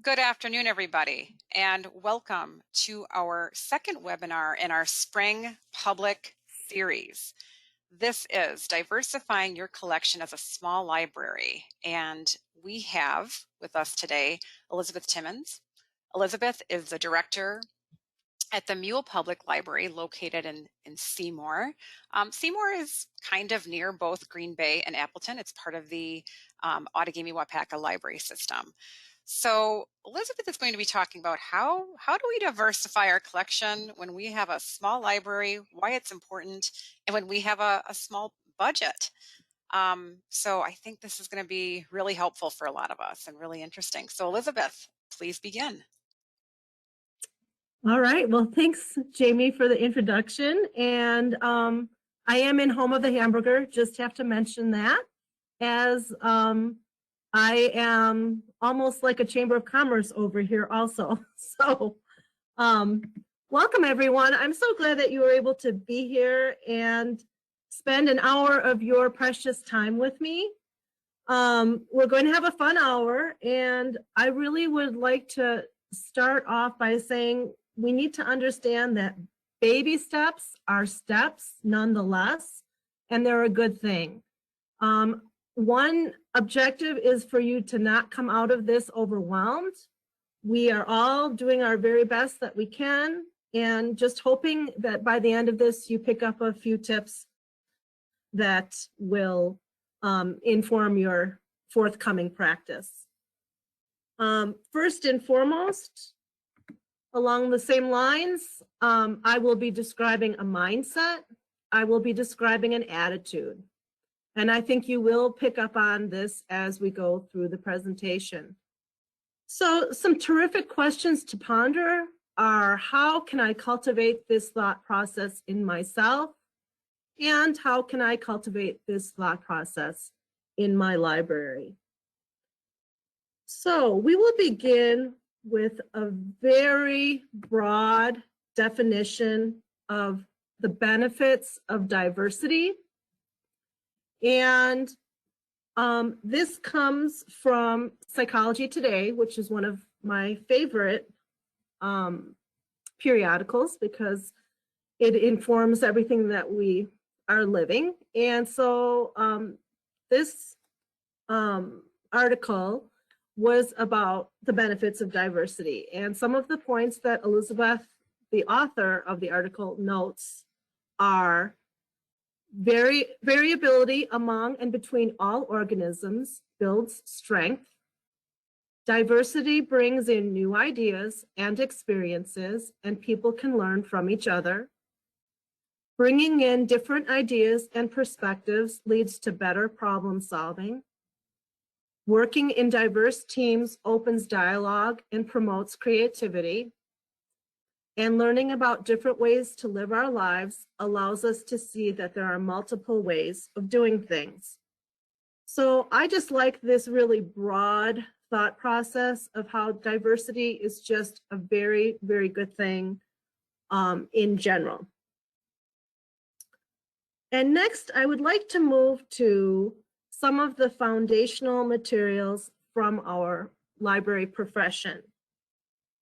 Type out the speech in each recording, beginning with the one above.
Good afternoon, everybody, and welcome to our second webinar in our spring public series. This is Diversifying Your Collection as a Small Library, and we have with us today Elizabeth Timmons. Elizabeth is the director at the Mule Public Library located in Seymour. Seymour is kind of near both Green Bay and Appleton. It's part of the Outagamie-Wapaka library system. So Elizabeth is going to be talking about how do we diversify our collection when we have a small library, why it's important, and when we have a small budget. So I think this is going to be really helpful for a lot of us and really interesting. So Elizabeth, please begin. All right. Well, thanks, Jamie, for the introduction. And I am in Home of the Hamburger. Just have to mention that, as I am almost like a Chamber of Commerce over here also. So welcome, everyone. I'm so glad that you were able to be here and spend an hour of your precious time with me. We're going to have a fun hour, and I really would like to start off by saying we need to understand that baby steps are steps nonetheless, and they're a good thing. One objective is for you to not come out of this overwhelmed. We are all doing our very best that we can, and just hoping that by the end of this, you pick up a few tips that will inform your forthcoming practice. First and foremost, along the same lines, I will be describing a mindset. I will be describing an attitude. And I think you will pick up on this as we go through the presentation. So some terrific questions to ponder are, how can I cultivate this thought process in myself? And how can I cultivate this thought process in my library? So we will begin with a very broad definition of the benefits of diversity. And this comes from Psychology Today, which is one of my favorite periodicals because it informs everything that we are living. And so this article was about the benefits of diversity. And some of the points that Elizabeth, the author of the article, notes are variability among and between all organisms builds strength. Diversity brings in new ideas and experiences, and people can learn from each other. Bringing in different ideas and perspectives leads to better problem solving. Working in diverse teams opens dialogue and promotes creativity. And learning about different ways to live our lives allows us to see that there are multiple ways of doing things. So I just like this really broad thought process of how diversity is just a very, very good thing in general. And next, I would like to move to some of the foundational materials from our library profession.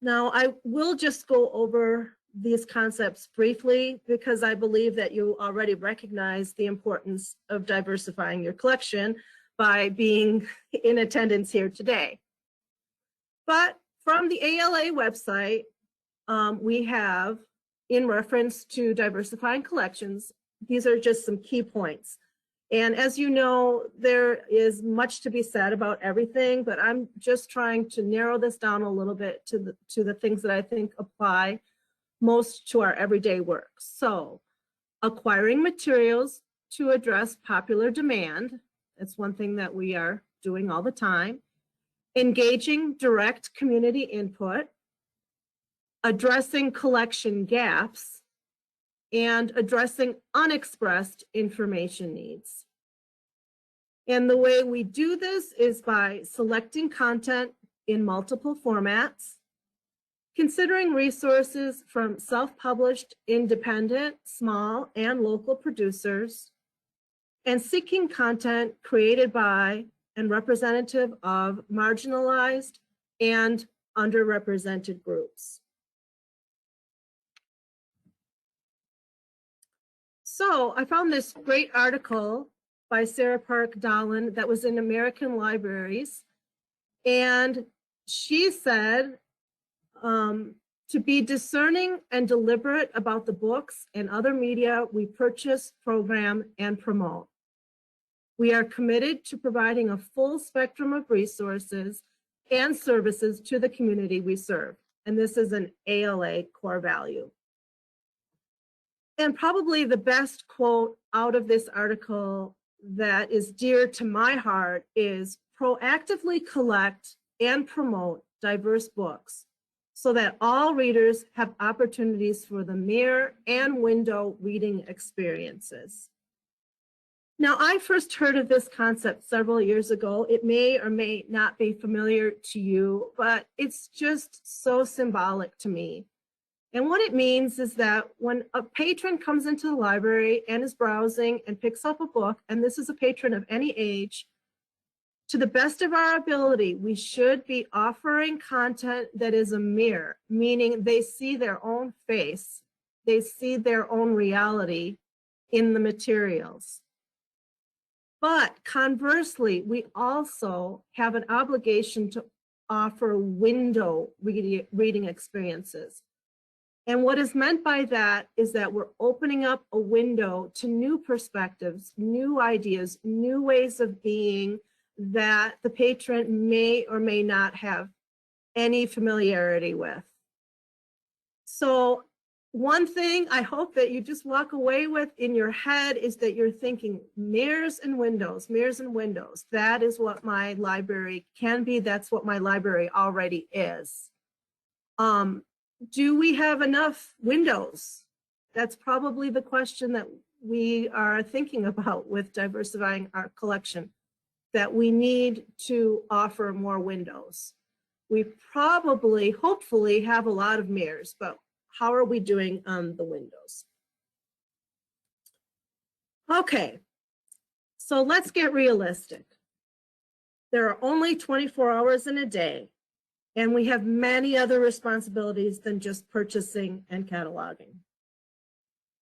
Now, I will just go over these concepts briefly because I believe that you already recognize the importance of diversifying your collection by being in attendance here today. But from the ALA website, we have, in reference to diversifying collections, these are just some key points. And as you know, there is much to be said about everything, but I'm just trying to narrow this down a little bit to the things that I think apply most to our everyday work. So, acquiring materials to address popular demand, that's one thing that we are doing all the time. Engaging direct community input, addressing collection gaps, and addressing unexpressed information needs. And the way we do this is by selecting content in multiple formats, considering resources from self-published, independent, small, and local producers, and seeking content created by and representative of marginalized and underrepresented groups. So I found this great article by Sarah Park Dahlen that was in American Libraries. And she said, to be discerning and deliberate about the books and other media we purchase, program, and promote. We are committed to providing a full spectrum of resources and services to the community we serve. And this is an ALA core value. And probably the best quote out of this article that is dear to my heart is proactively collect and promote diverse books so that all readers have opportunities for the mirror and window reading experiences. Now, I first heard of this concept several years ago. It may or may not be familiar to you, but it's just so symbolic to me. And what it means is that when a patron comes into the library and is browsing and picks up a book, and this is a patron of any age, to the best of our ability, we should be offering content that is a mirror, meaning they see their own face, they see their own reality in the materials. But conversely, we also have an obligation to offer window reading experiences. And what is meant by that is that we're opening up a window to new perspectives, new ideas, new ways of being that the patron may or may not have any familiarity with. So one thing I hope that you just walk away with in your head is that you're thinking mirrors and windows, mirrors and windows. That is what my library can be. That's what my library already is. Do we have enough windows? That's probably the question that we are thinking about with diversifying our collection, that we need to offer more windows. We probably, hopefully, have a lot of mirrors, but how are we doing on the windows? Okay, so let's get realistic. There are only 24 hours in a day, and we have many other responsibilities than just purchasing and cataloging.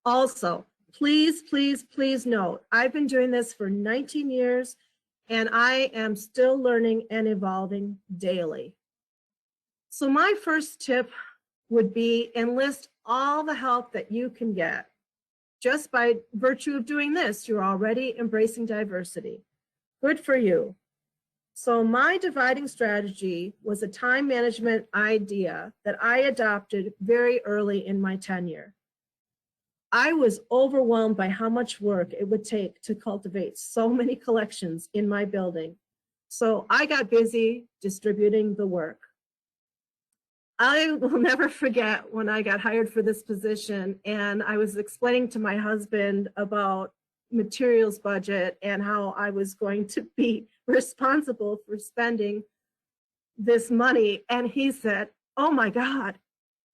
Also, please, please, please note, I've been doing this for 19 years, and I am still learning and evolving daily. So my first tip would be enlist all the help that you can get. Just by virtue of doing this, you're already embracing diversity. Good for you. So my dividing strategy was a time management idea that I adopted very early in my tenure. I was overwhelmed by how much work it would take to cultivate so many collections in my building. So I got busy distributing the work. I will never forget when I got hired for this position and I was explaining to my husband about materials budget and how I was going to be responsible for spending this money. And he said, oh my God,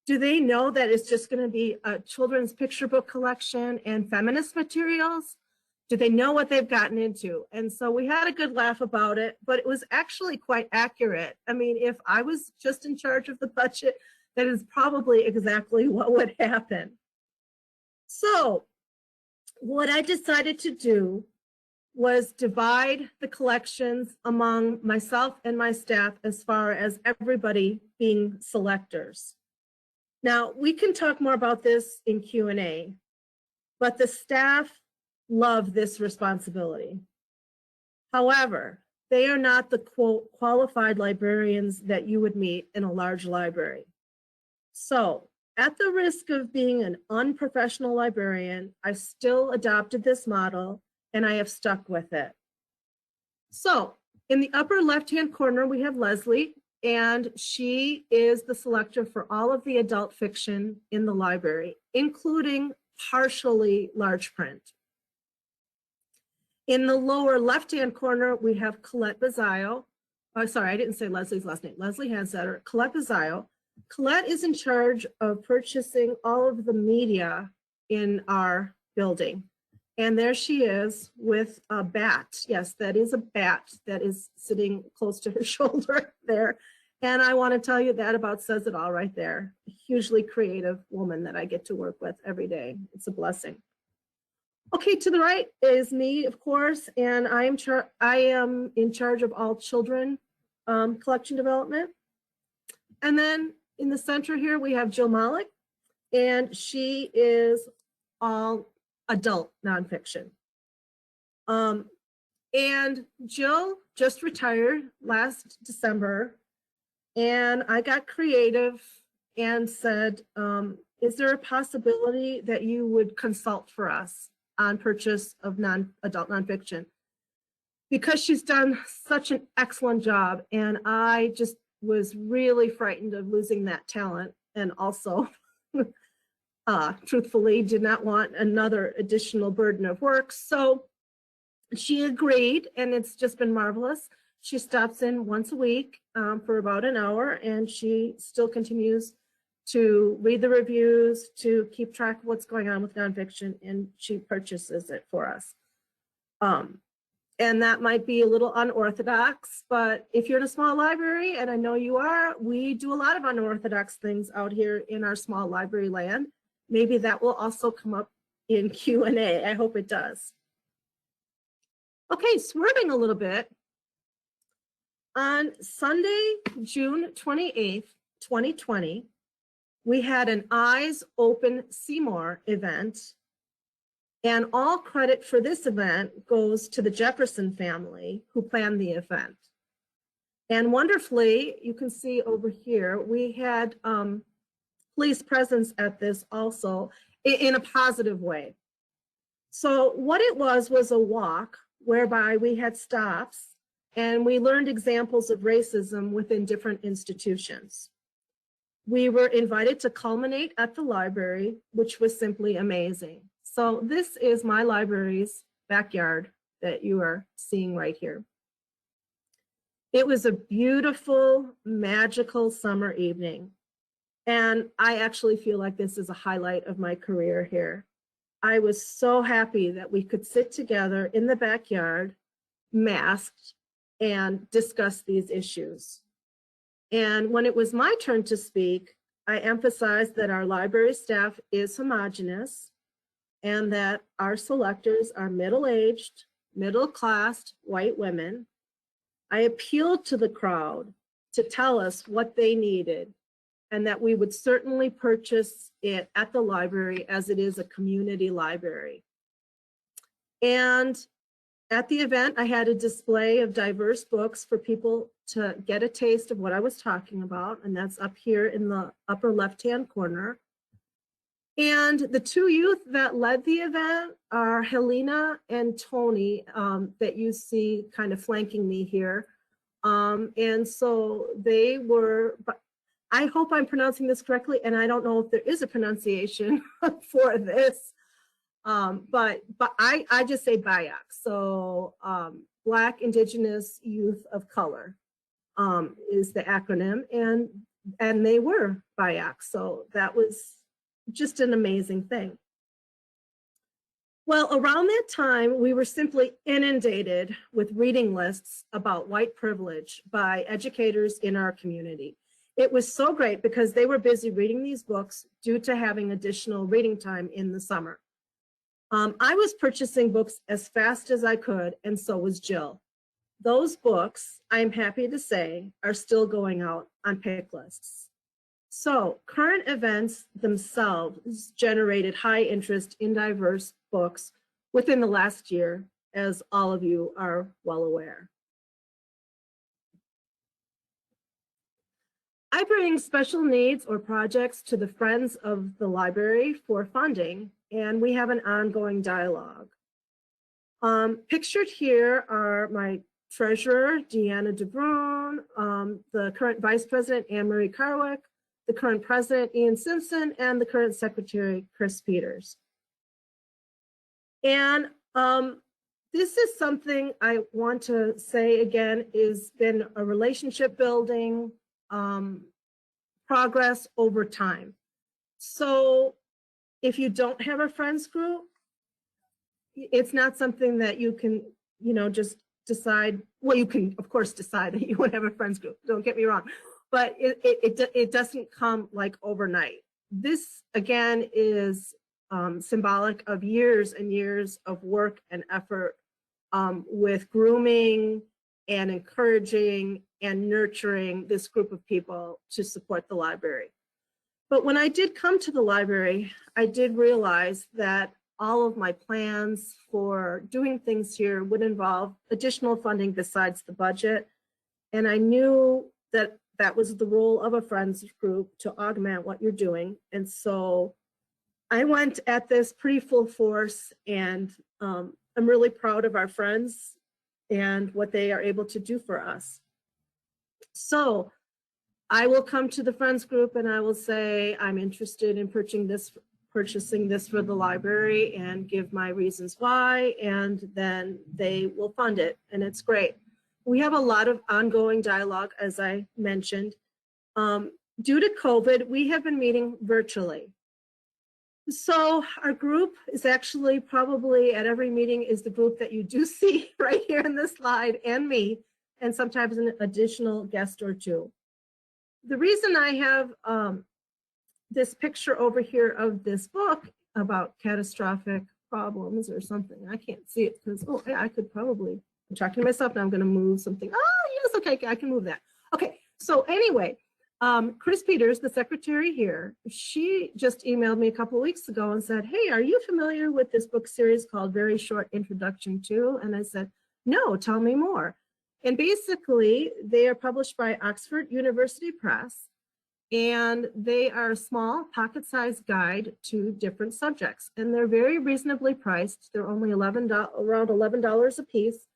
do they know that it's just going to be a children's picture book collection and feminist materials? Do they know what they've gotten into? And so we had a good laugh about it, but it was actually quite accurate. I mean, if I was just in charge of the budget, that is probably exactly what would happen. So what I decided to do was divide the collections among myself and my staff as far as everybody being selectors. Now, we can talk more about this in Q&A, but the staff love this responsibility. However, they are not the quote qualified librarians that you would meet in a large library. So at the risk of being an unprofessional librarian, I still adopted this model and I have stuck with it. So in the upper left-hand corner, we have Leslie, and she is the selector for all of the adult fiction in the library, including partially large print. In the lower left-hand corner, we have Colette Bazzaio. Oh, sorry, I didn't say Leslie's last name. Leslie Hansetter, Colette Bazzaio. Colette is in charge of purchasing all of the media in our building. And there she is with a bat. Yes, that is a bat that is sitting close to her shoulder there. And I want to tell you that about says it all right there. A hugely creative woman that I get to work with every day. It's a blessing. Okay, to the right is me, of course, and I am in charge of all children collection development. And then in the center here, we have Jill Malik, and she is all adult nonfiction. And Jill just retired last December, and I got creative and said, is there a possibility that you would consult for us on purchase of adult nonfiction? Because she's done such an excellent job, and I just was really frightened of losing that talent, and also truthfully did not want another additional burden of work. So she agreed, and it's just been marvelous. She stops in once a week for about an hour, and she still continues to read the reviews, to keep track of what's going on with nonfiction, and she purchases it for us. And that might be a little unorthodox, but if you're in a small library, and I know you are, we do a lot of unorthodox things out here in our small library land. Maybe that will also come up in Q&A. I hope it does. Okay, swerving a little bit. On Sunday, June 28th, 2020, we had an Eyes Open Seymour event. And all credit for this event goes to the Jefferson family who planned the event. And wonderfully, you can see over here, we had police presence at this also in a positive way. So what it was a walk whereby we had stops and we learned examples of racism within different institutions. We were invited to culminate at the library, which was simply amazing. So this is my library's backyard that you are seeing right here. It was a beautiful, magical summer evening. And I actually feel like this is a highlight of my career here. I was so happy that we could sit together in the backyard, masked, and discuss these issues. And when it was my turn to speak, I emphasized that our library staff is homogeneous, and that our selectors are middle-aged, middle-class white women. I appealed to the crowd to tell us what they needed, and that we would certainly purchase it at the library as it is a community library. And at the event, I had a display of diverse books for people to get a taste of what I was talking about, and that's up here in the upper left-hand corner. And the two youth that led the event are Helena and Tony that you see kind of flanking me here. And so they were, I hope I'm pronouncing this correctly, and I don't know if there is a pronunciation for this, but I just say BIAC. So Black Indigenous Youth of Color is the acronym, and they were BIAC. So that was just an amazing thing. Well, around that time, we were simply inundated with reading lists about white privilege by educators in our community. It was so great because they were busy reading these books due to having additional reading time in the summer. I was purchasing books as fast as I could, and so was Jill. Those books, I'm happy to say, are still going out on pick lists. So current events themselves generated high interest in diverse books within the last year, as all of you are well aware. I bring special needs or projects to the Friends of the Library for funding, and we have an ongoing dialogue. Pictured here are my treasurer, Deanna DeBrun, the current vice president, Anne-Marie Carwick, the current president, Ian Simpson, and the current secretary, Chris Peters. And this is something I want to say again, has been a relationship building progress over time. So if you don't have a friends group, it's not something that you can, just decide. Well, you can, of course, decide that you want to have a friends group. Don't get me wrong. but it doesn't come like overnight. This again is symbolic of years and years of work and effort with grooming and encouraging and nurturing this group of people to support the library. But when I did come to the library, I did realize that all of my plans for doing things here would involve additional funding besides the budget. And I knew that that was the role of a friends group to augment what you're doing. And so I went at this pretty full force, and I'm really proud of our friends and what they are able to do for us. So I will come to the friends group and I will say, I'm interested in purchasing this for the library and give my reasons why, and then they will fund it, and it's great. We have a lot of ongoing dialogue, as I mentioned. Due to COVID, we have been meeting virtually. So our group is actually probably at every meeting is the group that you do see right here in this slide, and me, and sometimes an additional guest or two. The reason I have this picture over here of this book about catastrophic problems or something, I can't see it because, oh yeah, I could probably, I'm talking to myself now, I'm gonna move something. Oh yes, okay, I can move that. Okay, so anyway, Chris Peters, the secretary here, she just emailed me a couple of weeks ago and said, hey, are you familiar with this book series called Very Short Introduction To? And I said, no, tell me more. And basically, they are published by Oxford University Press, and they are a small pocket-sized guide to different subjects. And they're very reasonably priced. They're only around $11 a piece.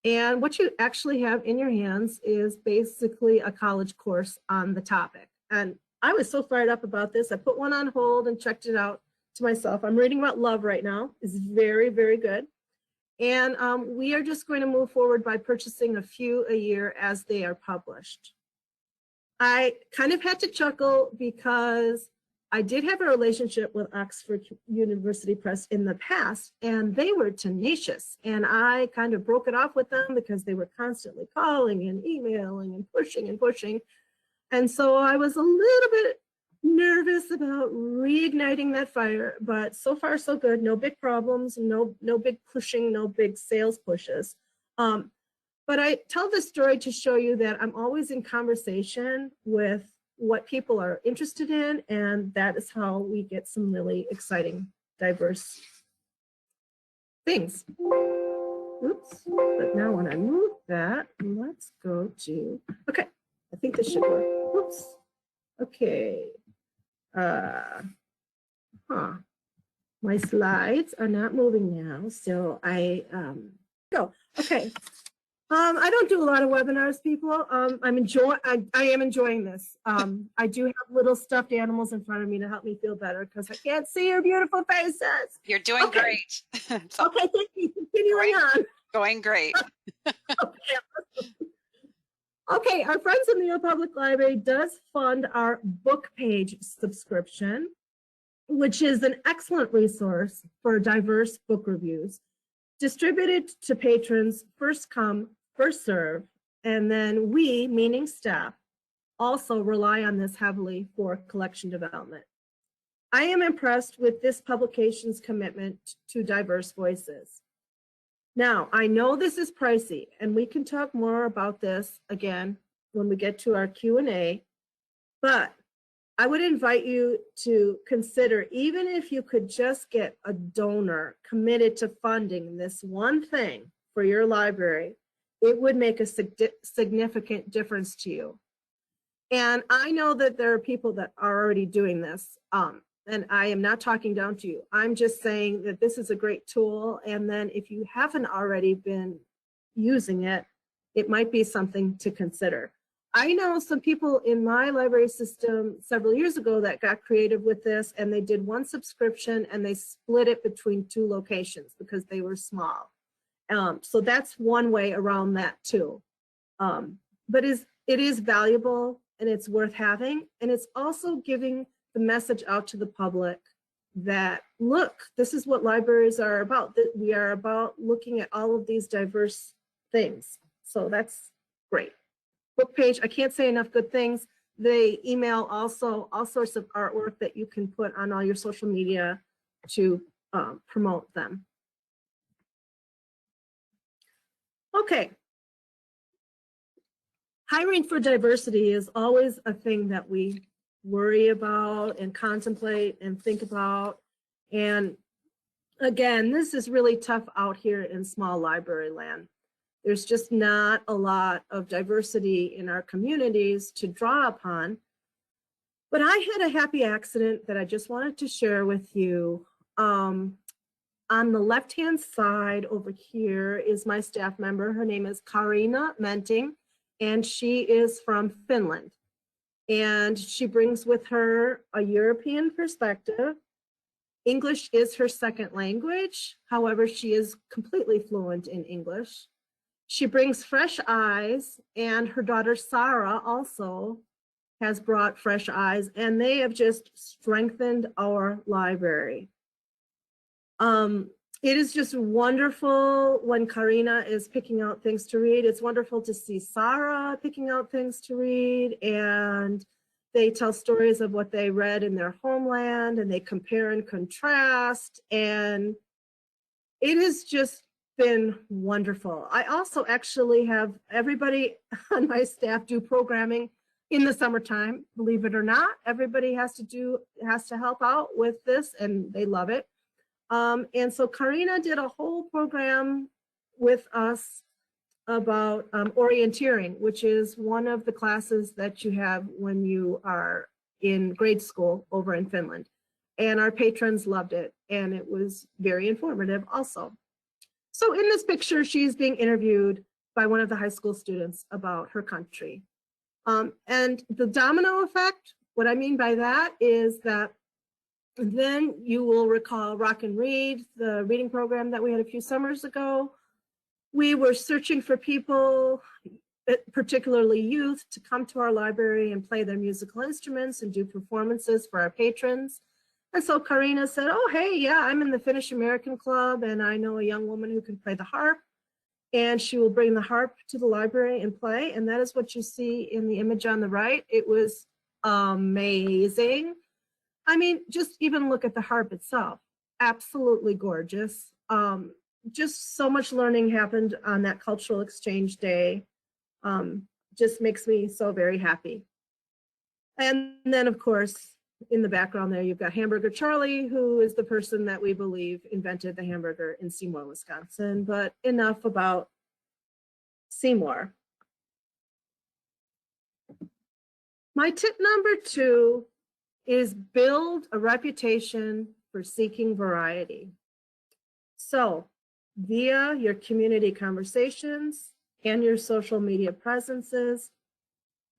And what you actually have in your hands is basically a college course on the topic. And I was so fired up about this. I put one on hold and checked it out to myself. I'm reading about love right now. It's very, very good. And we are just going to move forward by purchasing a few a year as they are published. I kind of had to chuckle because I did have a relationship with Oxford University Press in the past, and they were tenacious. And I kind of broke it off with them because they were constantly calling and emailing and pushing and pushing. And so I was a little bit nervous about reigniting that fire, but so far so good. No big problems, no big pushing, no big sales pushes. But I tell this story to show you that I'm always in conversation with what people are interested in, and that is how we get some really exciting, diverse things. Oops, but now when I move that, let's go to, okay, I think this should work. Oops, okay. My slides are not moving now, so I go. Okay. I don't do a lot of webinars, people. I am enjoying this. I do have little stuffed animals in front of me to help me feel better because I can't see your beautiful faces. You're doing great. So, okay, thank you. Continuing on. Going great. Okay, our friends in the Yale Public Library does fund our book page subscription, which is an excellent resource for diverse book reviews, distributed to patrons first come, first serve, and then we, meaning staff, also rely on this heavily for collection development. I am impressed with this publication's commitment to diverse voices. Now, I know this is pricey, and we can talk more about this again when we get to our Q&A, but I would invite you to consider, even if you could just get a donor committed to funding this one thing for your library, it would make a significant difference to you. And I know that there are people that are already doing this, and I am not talking down to you. I'm just saying that this is a great tool, and then if you haven't already been using it, it might be something to consider. I know some people in my library system several years ago that got creative with this, and they did one subscription and they split it between 2 locations because they were small. So that's one way around that too. But it is valuable and it's worth having. And it's also giving the message out to the public that, look, this is what libraries are about. That we are about looking at all of these diverse things. So that's great. book page. I can't say enough good things. They email also all sorts of artwork that you can put on all your social media to promote them. Okay. Hiring for diversity is always a thing that we worry about and contemplate and think about. And again, this is really tough out here in small library land. There's just not a lot of diversity in our communities to draw upon. But I had a happy accident that I just wanted to share with you. On the left-hand side over here is my staff member. Her name is Karina Menting, and she is from Finland. And she brings with her a European perspective. English is her second language. However, she is completely fluent in English. She brings fresh eyes, and her daughter Sarah also has brought fresh eyes, and they have just strengthened our library. It is just wonderful when Karina is picking out things to read. It's wonderful to see Sarah picking out things to read, and they tell stories of what they read in their homeland, and they compare and contrast, and it has just been wonderful. I also actually have everybody on my staff do programming in the summertime. Believe it or not, everybody has to help out with this, and they love it. And so Karina did a whole program with us about orienteering, which is one of the classes that you have when you are in grade school over in Finland. And our patrons loved it, and it was very informative also. So in this picture, she's being interviewed by one of the high school students about her country. And the domino effect, what I mean by that is that then you will recall Rock and Read, the reading program that we had a few summers ago. We were searching for people, particularly youth, to come to our library and play their musical instruments and do performances for our patrons. And so Karina said, oh, hey, yeah, I'm in the Finnish American Club, and I know a young woman who can play the harp, and she will bring the harp to the library and play. And that is what you see in the image on the right. It was amazing. I mean, just even look at the harp itself. Absolutely gorgeous. Just so much learning happened on that cultural exchange day. Just makes me so very happy. And then, of course, in the background there, you've got Hamburger Charlie, who is the person that we believe invented the hamburger in Seymour, Wisconsin. But enough about Seymour. My tip number 2 is build a reputation for seeking variety. So via your community conversations and your social media presences,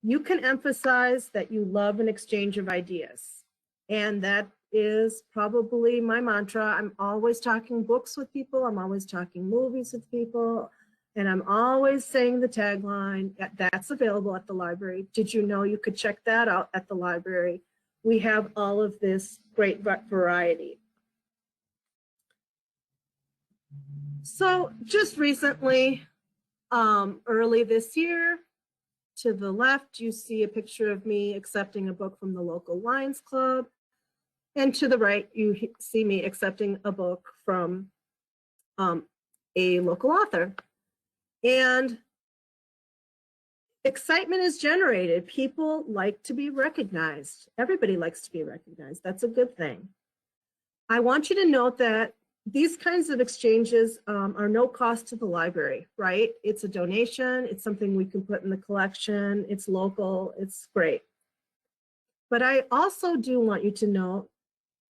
you can emphasize that you love an exchange of ideas. And that is probably my mantra. I'm always talking books with people. I'm always talking movies with people. And I'm always saying the tagline, that's available at the library. Did you know you could check that out at the library? We have all of this great variety. So just recently, early this year, to the left, you see a picture of me accepting a book from the local Lions Club. And to the right, you see me accepting a book from a local author. And excitement is generated. People like to be recognized. Everybody likes to be recognized. That's a good thing. I want you to note that these kinds of exchanges are no cost to the library, right? It's a donation. It's something we can put in the collection. It's local. It's great. But I also do want you to know,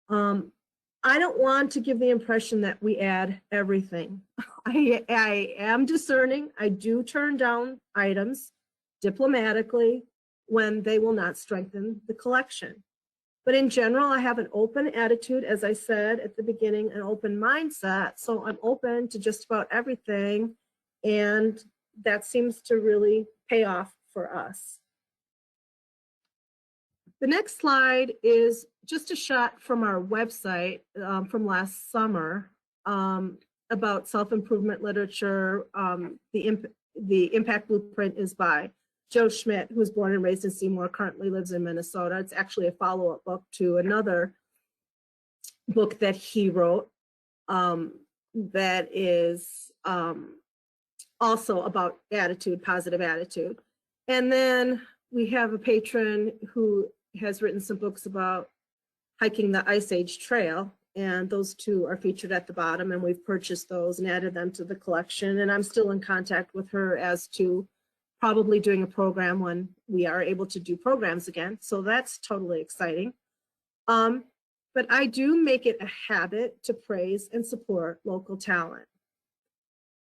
I don't want to give the impression that we add everything. I am discerning. I do turn down items diplomatically when they will not strengthen the collection. But in general, I have an open attitude, as I said at the beginning, an open mindset. So I'm open to just about everything. And that seems to really pay off for us. The next slide is just a shot from our website from last summer about self-improvement literature. The Impact Blueprint is by Joe Schmidt, who was born and raised in Seymour, currently lives in Minnesota. It's actually a follow-up book to another book that he wrote that is also about attitude, positive attitude. And then we have a patron who has written some books about hiking the Ice Age Trail, and those two are featured at the bottom, and we've purchased those and added them to the collection. And I'm still in contact with her as to probably doing a program when we are able to do programs again. So that's totally exciting. But I do make it a habit to praise and support local talent.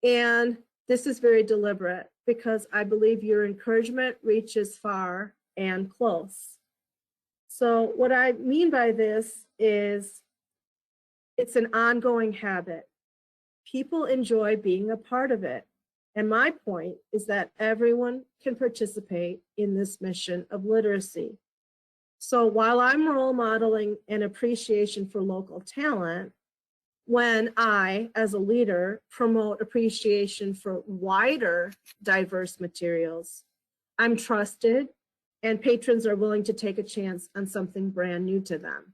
And this is very deliberate because I believe your encouragement reaches far and close. So what I mean by this is it's an ongoing habit. People enjoy being a part of it. And my point is that everyone can participate in this mission of literacy. So while I'm role modeling an appreciation for local talent, when I, as a leader, promote appreciation for wider diverse materials, I'm trusted and patrons are willing to take a chance on something brand new to them.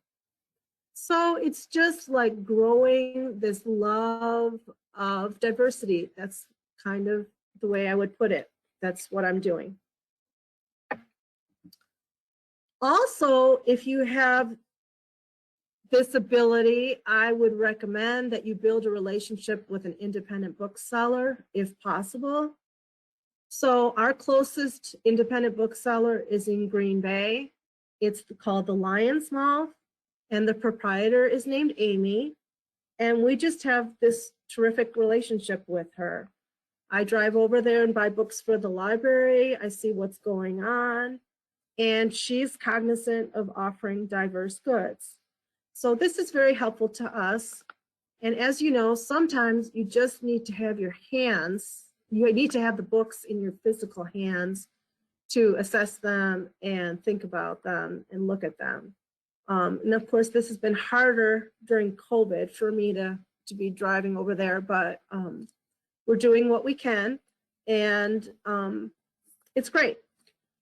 So it's just like growing this love of diversity. That's kind of the way I would put it. That's what I'm doing. Also, if you have this ability, I would recommend that you build a relationship with an independent bookseller if possible. So our closest independent bookseller is in Green Bay. It's called the Lion's Mouth, and the proprietor is named Amy. And we just have this terrific relationship with her. I drive over there and buy books for the library. I see what's going on. And she's cognizant of offering diverse goods. So this is very helpful to us. And as you know, sometimes you just need to have your hands, you need to have the books in your physical hands to assess them and think about them and look at them. And of course, this has been harder during COVID for me to be driving over there, but we're doing what we can, and it's great.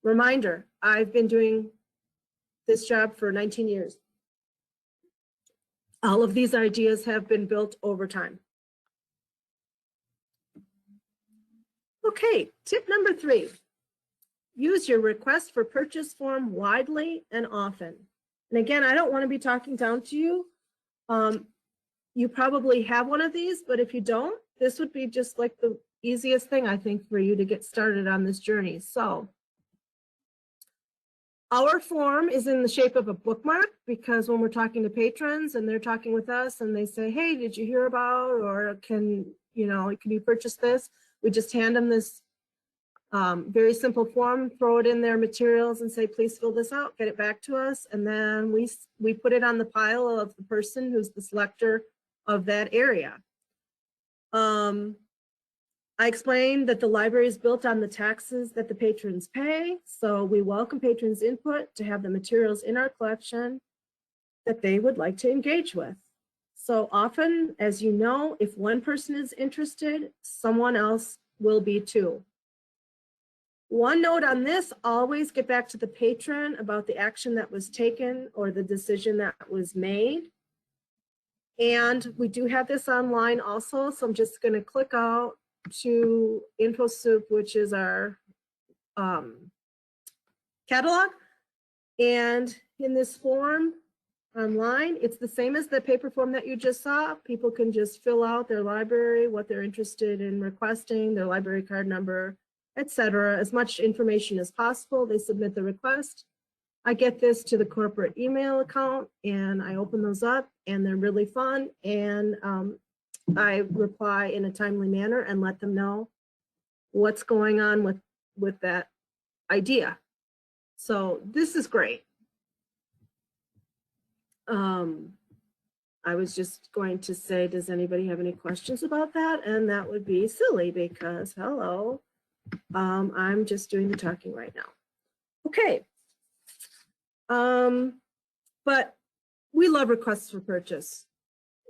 Reminder, I've been doing this job for 19 years. All of these ideas have been built over time. Okay, tip number 3, use your request for purchase form widely and often. And again, I don't want to be talking down to you. You probably have one of these, but if you don't, this would be just like the easiest thing, I think, for you to get started on this journey. So our form is in the shape of a bookmark, because when we're talking to patrons and they're talking with us and they say, hey, did you hear about, or can you purchase this? We just hand them this very simple form, throw it in their materials and say, please fill this out, get it back to us. And then we put it on the pile of the person who's the selector of that area. I explained that the library is built on the taxes that the patrons pay, so we welcome patrons' input to have the materials in our collection that they would like to engage with. So often, as you know, if one person is interested, someone else will be too. One note on this, always get back to the patron about the action that was taken or the decision that was made. And we do have this online also, so I'm just going to click out to InfoSoup, which is our catalog. And in this form online, it's the same as the paper form that you just saw. People can just fill out their library, what they're interested in requesting, their library card number, etc. As much information as possible. They submit the request. I get this to the corporate email account and I open those up, and they're really fun. And I reply in a timely manner and let them know what's going on with that idea. So this is great. I was just going to say, does anybody have any questions about that? And that would be silly because, hello, I'm just doing the talking right now. Okay. But we love requests for purchase.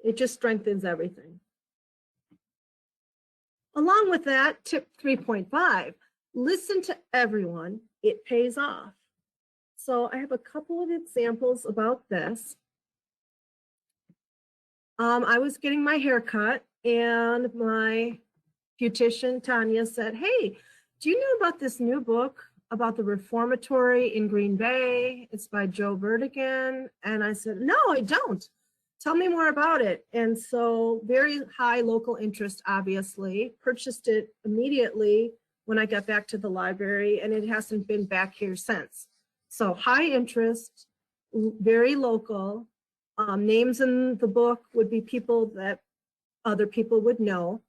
It just strengthens everything. Along with that, tip 3.5, listen to everyone, it pays off. So I have a couple of examples about this. I was getting my hair cut and my beautician, Tanya, said, hey, do you know about this new book about the reformatory in Green Bay? It's by Joe Vertigan. And I said, no, I don't. Tell me more about it. And so very high local interest, obviously, purchased it immediately when I got back to the library, and it hasn't been back here since. So high interest, very local. Names in the book would be people that other people would know.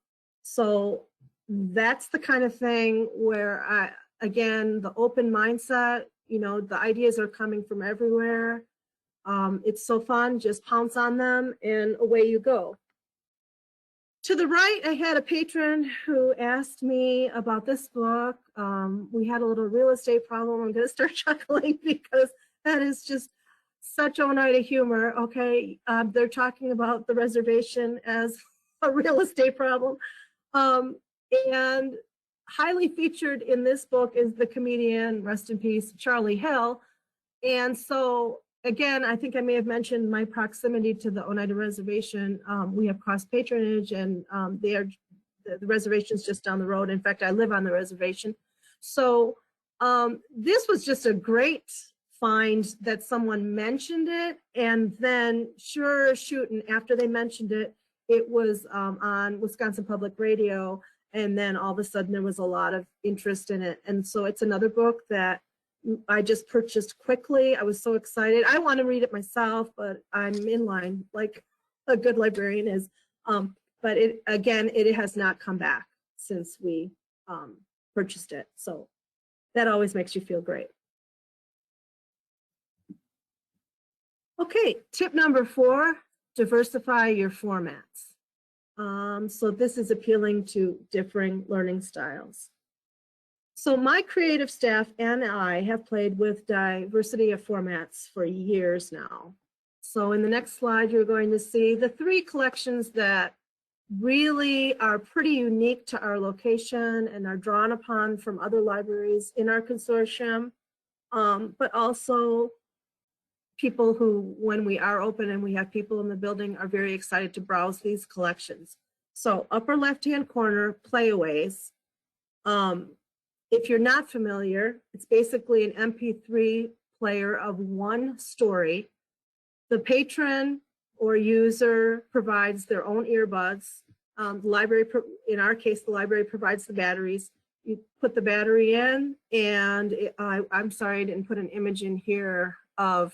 So that's the kind of thing where again, the open mindset, you know, the ideas are coming from everywhere. It's so fun, just pounce on them and away you go. To the right, I had a patron who asked me about this book. We had a little real estate problem. I'm gonna start chuckling because that is just such Oneida humor, okay? They're talking about the reservation as a real estate problem. And highly featured in this book is the comedian, rest in peace, Charlie Hill. And so, again, I think I may have mentioned my proximity to the Oneida Reservation. We have cross patronage, and the reservation's just down the road. In fact, I live on the reservation. So this was just a great find that someone mentioned it, and then sure shooting after they mentioned it, it was on Wisconsin Public Radio, and then all of a sudden there was a lot of interest in it. And so it's another book that I just purchased quickly. I was so excited. I want to read it myself, but I'm in line like a good librarian is. But it, again, it has not come back since we purchased it. So that always makes you feel great. Okay, tip number 4, diversify your formats. So this is appealing to differing learning styles. So my creative staff and I have played with diversity of formats for years now. So in the next slide, you're going to see the 3 collections that really are pretty unique to our location and are drawn upon from other libraries in our consortium, but also people who, when we are open and we have people in the building, are very excited to browse these collections. So upper left-hand corner, playaways. If you're not familiar, it's basically an MP3 player of one story. The patron or user provides their own earbuds. The library, in our case, the library provides the batteries. You put the battery in, and I'm sorry I didn't put an image in here of,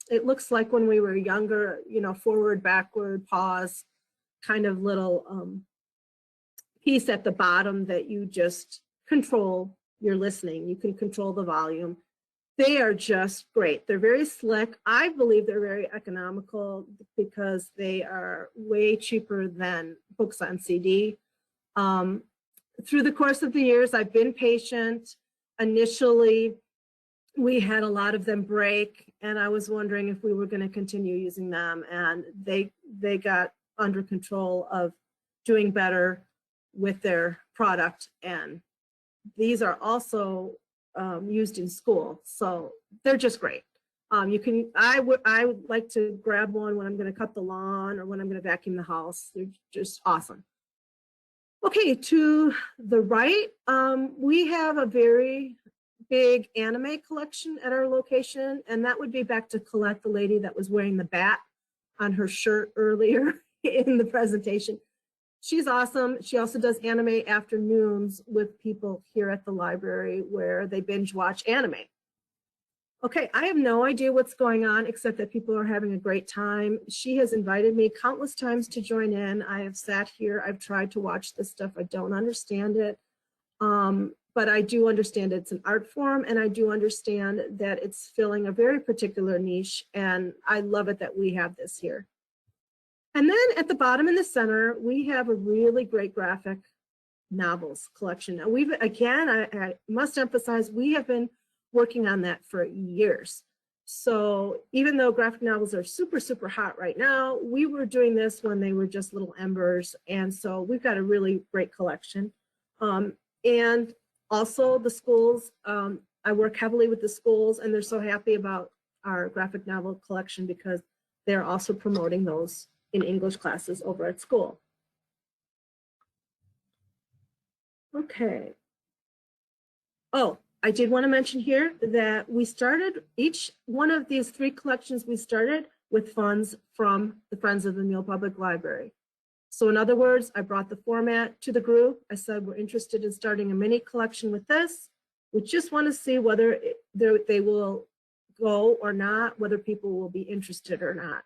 it looks like when we were younger, you know, forward, backward, pause, kind of little piece at the bottom that you just control your listening. You can control the volume. They are just great. They're very slick. I believe they're very economical because they are way cheaper than books on CD. Through the course of the years, I've been patient. Initially, we had a lot of them break, and I was wondering if we were going to continue using them, and they got under control of doing better with their product. And these are also used in school, so they're just great. You can, I would like to grab one when I'm going to cut the lawn or when I'm going to vacuum the house. They're just awesome. Okay, to the right, we have a very big anime collection at our location, and that would be back to Colette, the lady that was wearing the bat on her shirt earlier in the presentation. She's awesome. She also does anime afternoons with people here at the library where they binge watch anime. Okay, I have no idea what's going on except that people are having a great time. She has invited me countless times to join in. I have sat here, I've tried to watch this stuff. I don't understand it, but I do understand it's an art form, and I do understand that it's filling a very particular niche, and I love it that we have this here. And then at the bottom in the center, we have a really great graphic novels collection. Now we've, again, I must emphasize, we have been working on that for years. So even though graphic novels are super, super hot right now, we were doing this when they were just little embers. And so we've got a really great collection. And Also, the schools, I work heavily with the schools, and they're so happy about our graphic novel collection because they're also promoting those in English classes over at school. Okay. Oh, I did want to mention here that we started each one of these 3 collections, we started with funds from the Friends of the Neal Public Library. So in other words, I brought the format to the group. I said, we're interested in starting a mini collection with this. We just want to see whether they will go or not, whether people will be interested or not.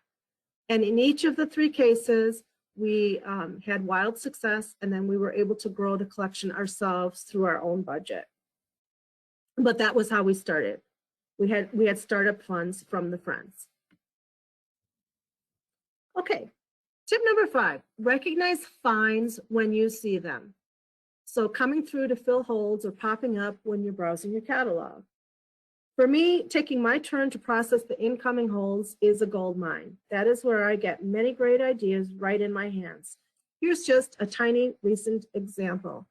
And in each of the 3 cases, we had wild success, and then we were able to grow the collection ourselves through our own budget. But that was how we started. We had startup funds from the Friends. Okay, tip number 5, recognize finds when you see them. So coming through to fill holds or popping up when you're browsing your catalog. For me, taking my turn to process the incoming holds is a gold mine. That is where I get many great ideas right in my hands. Here's just a tiny recent example.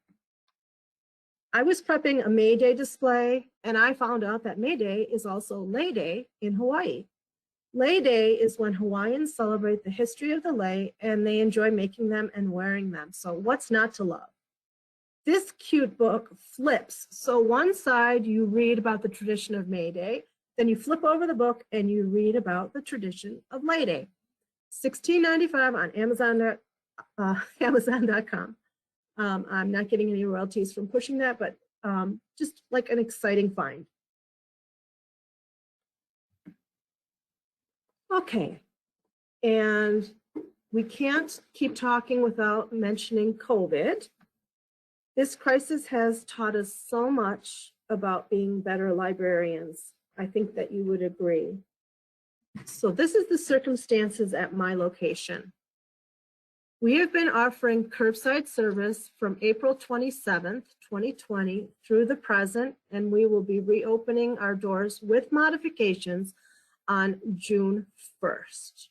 I was prepping a May Day display, and I found out that May Day is also Lei Day in Hawaii. Lei Day is when Hawaiians celebrate the history of the lei, and they enjoy making them and wearing them. So what's not to love? This cute book flips. So one side you read about the tradition of May Day, then you flip over the book and you read about the tradition of Lei Day. $16.95 on Amazon.com. I'm not getting any royalties from pushing that, but just like an exciting find. Okay, and we can't keep talking without mentioning COVID. This crisis has taught us so much about being better librarians. I think that you would agree. So this is the circumstances at my location. We have been offering curbside service from April 27th, 2020 through the present, and we will be reopening our doors with modifications on June 1st.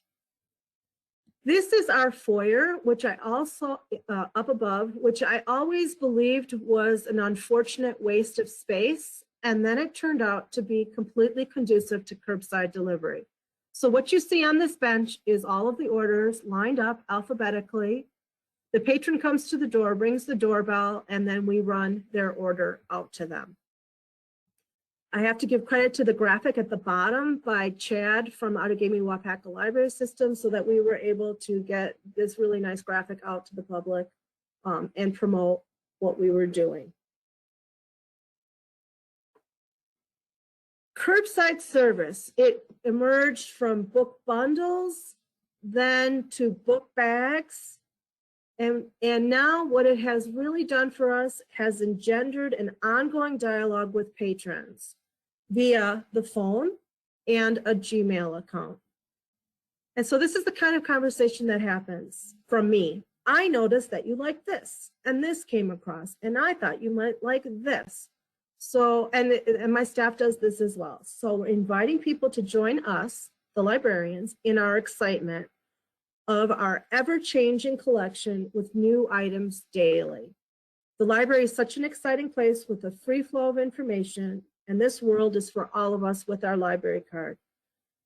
This is our foyer, which I also, up above, which I always believed was an unfortunate waste of space, and then it turned out to be completely conducive to curbside delivery. So what you see on this bench is all of the orders lined up alphabetically. The patron comes to the door, rings the doorbell, and then we run their order out to them. I have to give credit to the graphic at the bottom by Chad from Outagamie Wapaka Library System so that we were able to get this really nice graphic out to the public and promote what we were doing. Curbside service, it emerged from book bundles, then to book bags, and now what it has really done for us has engendered an ongoing dialogue with patrons via the phone and a Gmail account. And so this is the kind of conversation that happens from me. I noticed that you like this, and this came across, and I thought you might like this. So, and my staff does this as well. So we're inviting people to join us, the librarians, in our excitement of our ever-changing collection with new items daily. The library is such an exciting place with a free flow of information, and this world is for all of us with our library card.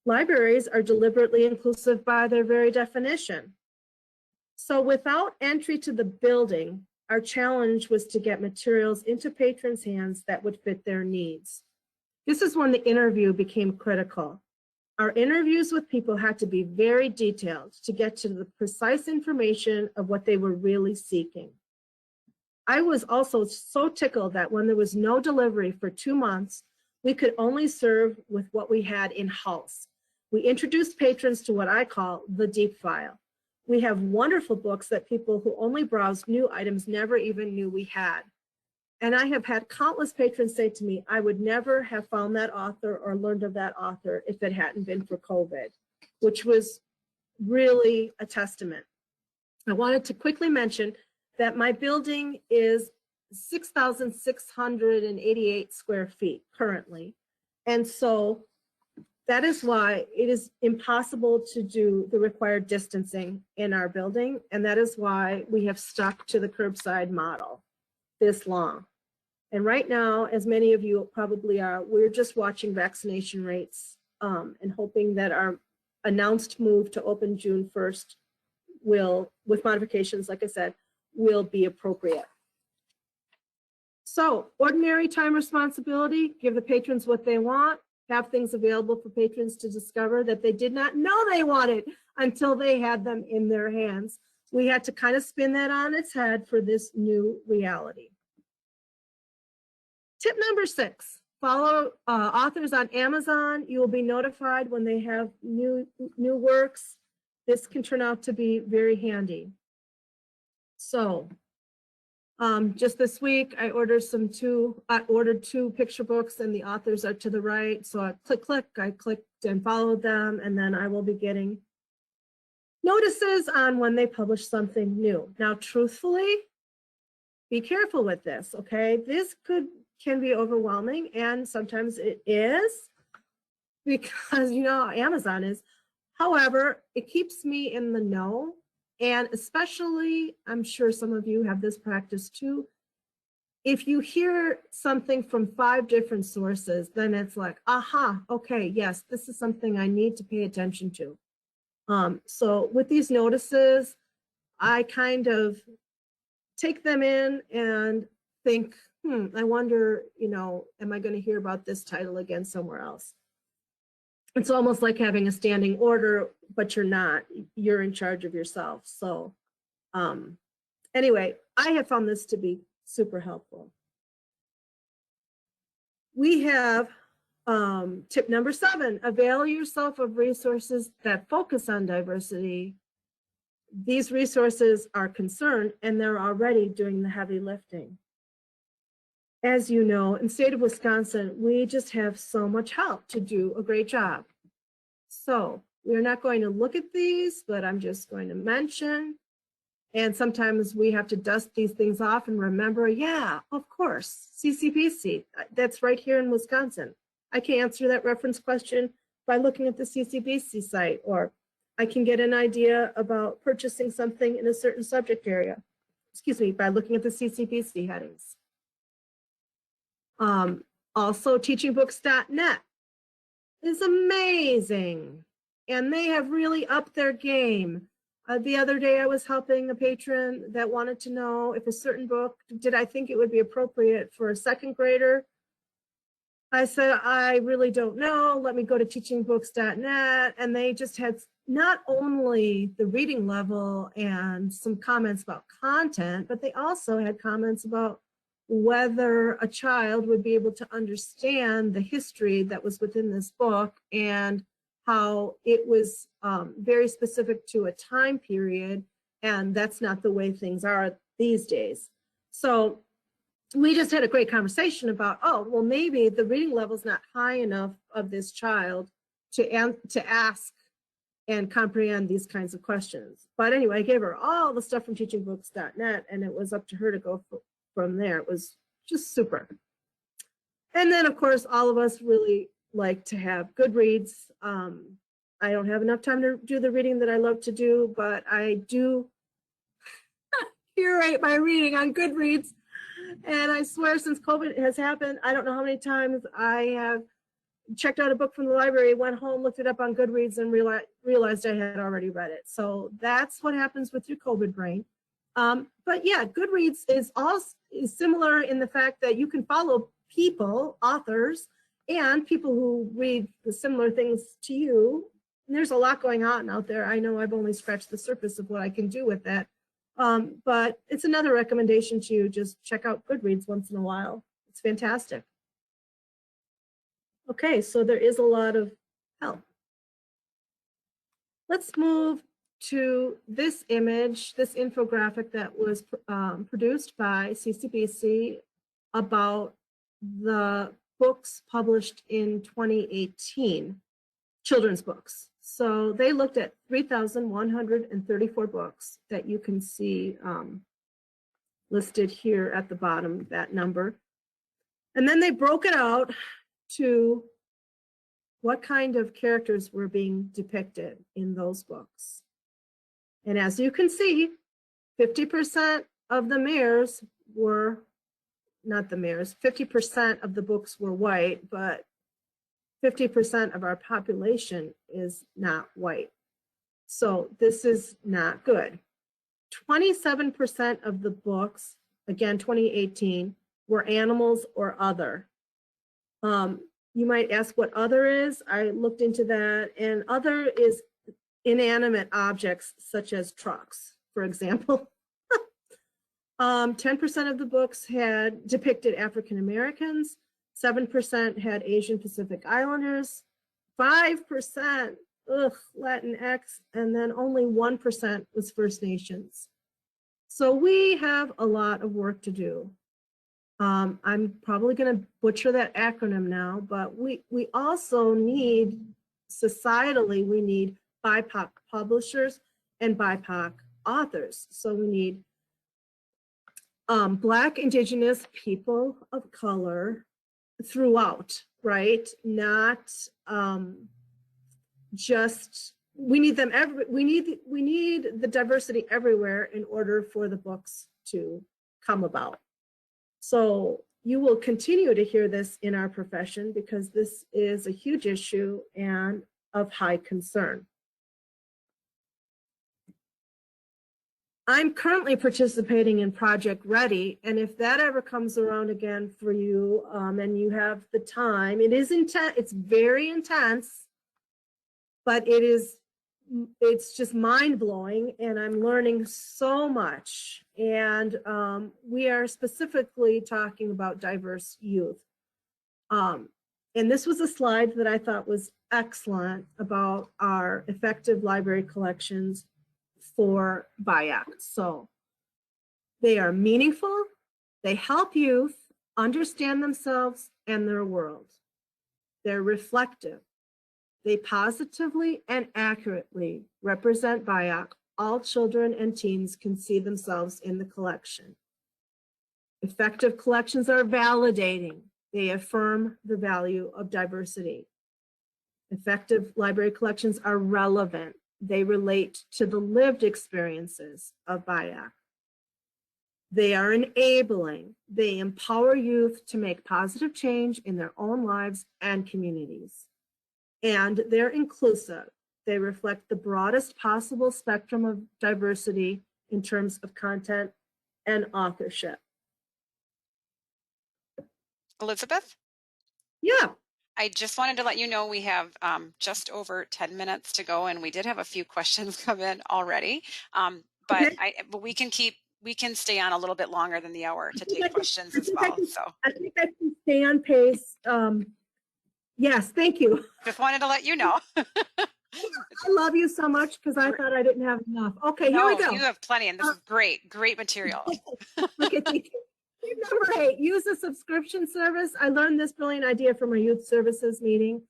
Libraries are deliberately inclusive by their very definition. So without entry to the building, our challenge was to get materials into patrons' hands that would fit their needs. This is when the interview became critical. Our interviews with people had to be very detailed to get to the precise information of what they were really seeking. I was also so tickled that when there was no delivery for 2 months, we could only serve with what we had in-house. We introduced patrons to what I call the deep file. We have wonderful books that people who only browsed new items never even knew we had. And I have had countless patrons say to me, I would never have found that author or learned of that author if it hadn't been for COVID, which was really a testament. I wanted to quickly mention that my building is 6,688 square feet currently. And so that is why it is impossible to do the required distancing in our building. And that is why we have stuck to the curbside model this long. And right now, as many of you probably are, we're just watching vaccination rates and hoping that our announced move to open June 1st will, with modifications, like I said, will be appropriate. So ordinary time responsibility, give the patrons what they want, have things available for patrons to discover that they did not know they wanted until they had them in their hands. We had to kind of spin that on its head for this new reality. Tip number 6, follow authors on Amazon. You will be notified when they have new works. This can turn out to be very handy. So just this week, I ordered two picture books, and the authors are to the right. So I clicked and followed them, and then I will be getting notices on when they publish something new. Now, truthfully, be careful with this, okay? This can be overwhelming, and sometimes it is, because you know how Amazon is. However, it keeps me in the know. And especially, I'm sure some of you have this practice too. If you hear something from 5 different sources, then it's like, aha, okay, yes, this is something I need to pay attention to. So with these notices, I kind of take them in and think, I wonder, you know, am I going to hear about this title again somewhere else? It's almost like having a standing order, but you're not. You're in charge of yourself. So anyway, I have found this to be super helpful. We have tip number 7, avail yourself of resources that focus on diversity. These resources are concerned, and they're already doing the heavy lifting. As you know, in the state of Wisconsin, we just have so much help to do a great job. So we're not going to look at these, but I'm just going to mention. And sometimes we have to dust these things off and remember, yeah, of course, CCBC, that's right here in Wisconsin. I can answer that reference question by looking at the CCBC site, or I can get an idea about purchasing something in a certain subject area, by looking at the CCBC headings. Also, teachingbooks.net is amazing, and they have really upped their game. The other day I was helping a patron that wanted to know if a certain book, did I think it would be appropriate for a 2nd grader? I said, I really don't know. Let me go to teachingbooks.net. And they just had not only the reading level and some comments about content, but they also had comments about whether a child would be able to understand the history that was within this book, and how it was very specific to a time period, and that's not the way things are these days. So we just had a great conversation about, oh, well, maybe the reading level is not high enough of this child to ask and comprehend these kinds of questions. But anyway, I gave her all the stuff from teachingbooks.net, and it was up to her to go from there. It was just super. And then, of course, all of us really like to have good reads. I don't have enough time to do the reading that I love to do, but I do curate my reading on Goodreads. And I swear, since COVID has happened, I don't know how many times I have checked out a book from the library, went home, looked it up on Goodreads, and realized I had already read it. So that's what happens with your COVID brain. But yeah, Goodreads is similar in the fact that you can follow people, authors, and people who read the similar things to you. And there's a lot going on out there. I know I've only scratched the surface of what I can do with that. But it's another recommendation to you. Just check out Goodreads once in a while. It's fantastic. Okay, so there is a lot of help. Let's move to this image, this infographic that was produced by CCBC about the books published in 2018, children's books. So they looked at 3,134 books that you can see listed here at the bottom, that number. And then they broke it out to what kind of characters were being depicted in those books. And as you can see, 50% of the mares were not the mayors, 50% of the books were white, but 50% of our population is not white. So this is not good. 27% of the books, again, 2018, were animals or other. You might ask what other is. I looked into that, and other is inanimate objects such as trucks, for example. 10% of the books had depicted African Americans, 7% had Asian Pacific Islanders, 5% Latinx, and then only 1% was First Nations. So we have a lot of work to do. I'm probably going to butcher that acronym now, but we also need, societally, we need BIPOC publishers and BIPOC authors. So we need Black, Indigenous, people of color throughout, right? Not just, we need them we need the diversity everywhere in order for the books to come about. So you will continue to hear this in our profession because this is a huge issue and of high concern. I'm currently participating in Project Ready, and if that ever comes around again for you and you have the time, it is intense, it's very intense, but it's just mind-blowing, and I'm learning so much. And we are specifically talking about diverse youth. And this was a slide that I thought was excellent about our effective library collections for BIAC. So they are meaningful, they help youth understand themselves and their world. They're reflective. They positively and accurately represent BIAC. All children and teens can see themselves in the collection. Effective collections are validating. They affirm the value of diversity. Effective library collections are relevant. They relate to the lived experiences of BIAC. They are enabling. They empower youth to make positive change in their own lives and communities. And they're inclusive. They reflect the broadest possible spectrum of diversity in terms of content and authorship. Elizabeth? Yeah. I just wanted to let you know we have just over 10 minutes to go, and we did have a few questions come in already. But Okay. we can stay on a little bit longer than the hour to take questions as well. So I think I can stay on pace. Yes, thank you. just wanted to let you know. I love you so much because I thought I didn't have enough. Okay, here we go. You have plenty, and this is great material. Okay, thank you. Number 8, use a subscription service. I learned this brilliant idea from a youth services meeting.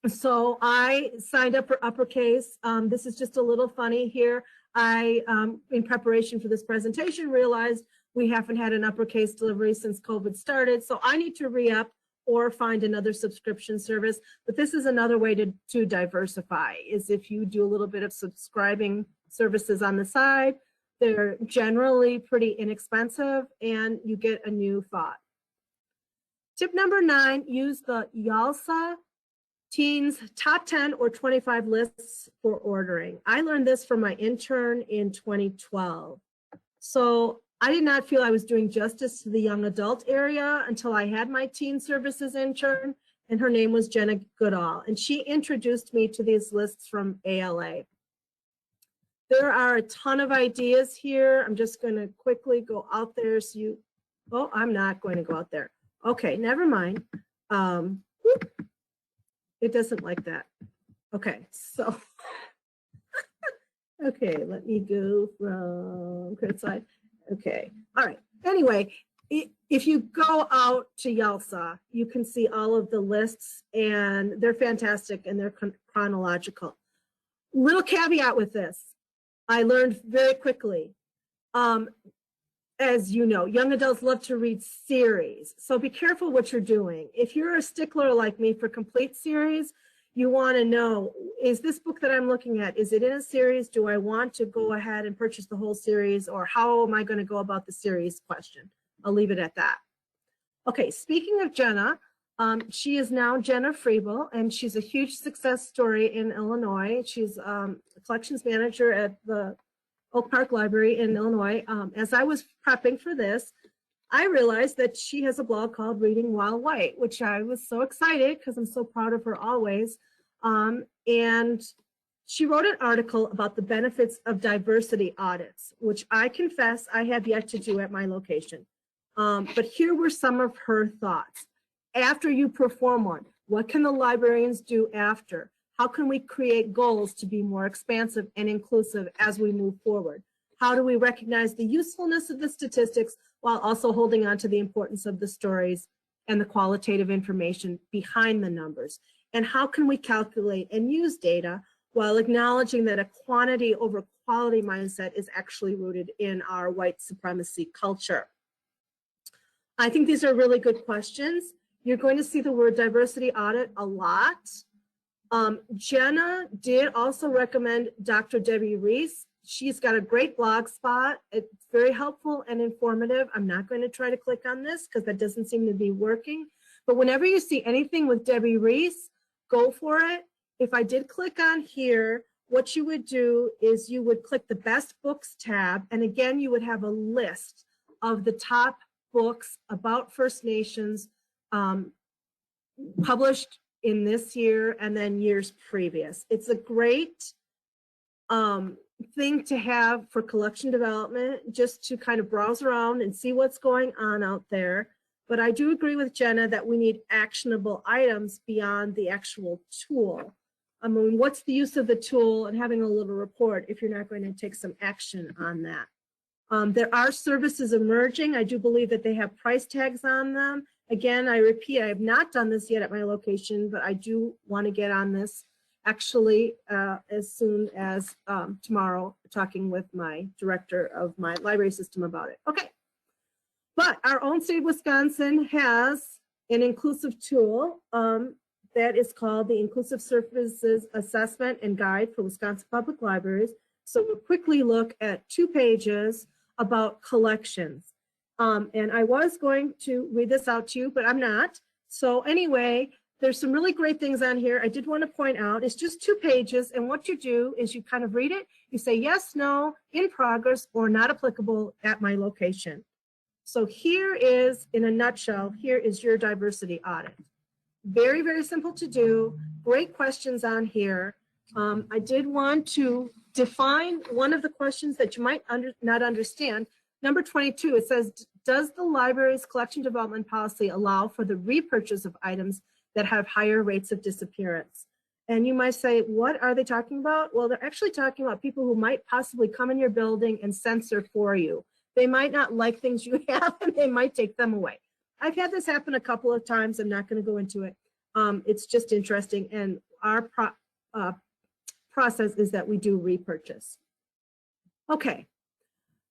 So I signed up for Uppercase. This is just a little funny here. I, in preparation for this presentation, realized we haven't had an Uppercase delivery since COVID started. So I need to re-up or find another subscription service. But this is another way to diversify, is if you do a little bit of subscribing services on the side. They're generally pretty inexpensive and you get a new thought. Tip number 9, use the YALSA Teens Top 10 or 25 lists for ordering. I learned this from my intern in 2012. So I did not feel I was doing justice to the young adult area until I had my teen services intern, and her name was Jenna Goodall, and she introduced me to these lists from ALA. There are a ton of ideas here. I'm just going to quickly go out there so you, oh, I'm not going to go out there. Okay, never mind. It doesn't like that. Okay, so, okay, let me go from credit side. Okay, all right. Anyway, if you go out to YALSA, you can see all of the lists, and they're fantastic and they're chronological. Little caveat with this. I learned very quickly, as you know, young adults love to read series. So be careful what you're doing. If you're a stickler like me for complete series, you want to know, is this book that I'm looking at, is it in a series? Do I want to go ahead and purchase the whole series, or how am I going to go about the series question? I'll leave it at that. Okay, speaking of Jenna, she is now Jenna Friebel, and she's a huge success story in Illinois. She's a collections manager at the Oak Park Library in Illinois. As I was prepping for this, I realized that she has a blog called Reading While White, which I was so excited because I'm so proud of her always. And she wrote an article about the benefits of diversity audits, which I confess I have yet to do at my location. But here were some of her thoughts. After you perform one, what can the librarians do after? How can we create goals to be more expansive and inclusive as we move forward? How do we recognize the usefulness of the statistics while also holding on to the importance of the stories and the qualitative information behind the numbers? And how can we calculate and use data while acknowledging that a quantity over quality mindset is actually rooted in our white supremacy culture? I think these are really good questions. You're going to see the word diversity audit a lot. Jenna did also recommend Dr. Debbie Reese. She's got a great blog spot. It's very helpful and informative. I'm not going to try to click on this because that doesn't seem to be working. But whenever you see anything with Debbie Reese, go for it. If I did click on here, what you would do is you would click the best books tab. And again, you would have a list of the top books about First Nations published in this year and then years previous. It's a great thing to have for collection development, just to kind of browse around and see what's going on out there. But I do agree with Jenna that we need actionable items beyond the actual tool. I mean, what's the use of the tool and having a little report if you're not going to take some action on that? There are services emerging. I do believe that they have price tags on them. Again, I repeat, I have not done this yet at my location, but I do want to get on this actually as soon as tomorrow, talking with my director of my library system about it. Okay, but our own state of Wisconsin has an inclusive tool that is called the Inclusive Services Assessment and Guide for Wisconsin Public Libraries. So we'll quickly look at 2 pages about collections. And I was going to read this out to you, but I'm not. So anyway, there's some really great things on here. I did want to point out, it's just 2 pages. And what you do is you kind of read it. You say yes, no, in progress, or not applicable at my location. So here is, in a nutshell, here is your diversity audit. Very, very simple to do. Great questions on here. I did want to define one of the questions that you might not understand. Number 22, it says, does the library's collection development policy allow for the repurchase of items that have higher rates of disappearance? And you might say, what are they talking about? Well, they're actually talking about people who might possibly come in your building and censor for you. They might not like things you have and they might take them away. I've had this happen a couple of times. I'm not going to go into it. It's just interesting. And our process is that we do repurchase. Okay.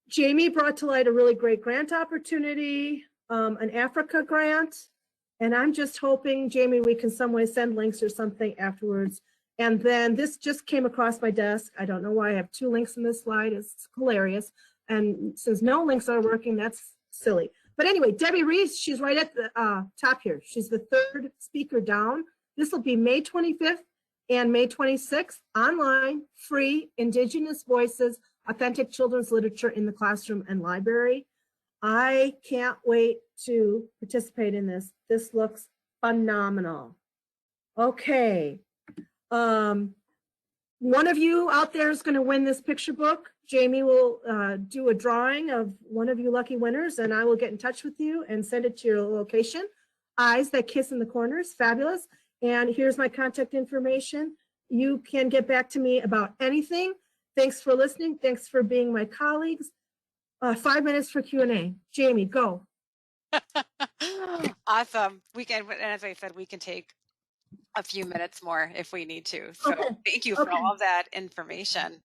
Jamie brought to light a really great grant opportunity, an Africa grant. And I'm just hoping, Jamie, we can some way send links or something afterwards. And then this just came across my desk. I don't know why I have 2 links in this slide. It's hilarious. And since no links are working, that's silly. But anyway, Debbie Reese, she's right at the top here. She's the 3rd speaker down. This will be May 25th and May 26th, online, free, Indigenous Voices, Authentic Children's Literature in the Classroom and Library. I can't wait to participate in this. This looks phenomenal. Okay. One of you out there is going to win this picture book. Jamie will do a drawing of one of you lucky winners, and I will get in touch with you and send it to your location. Eyes that kiss in the corners, fabulous. And here's my contact information. You can get back to me about anything. Thanks for listening. Thanks for being my colleagues. 5 minutes for Q&A. Jamie, go. Awesome. We can, and as I said, we can take a few minutes more if we need to. So okay. Thank you for all of that information.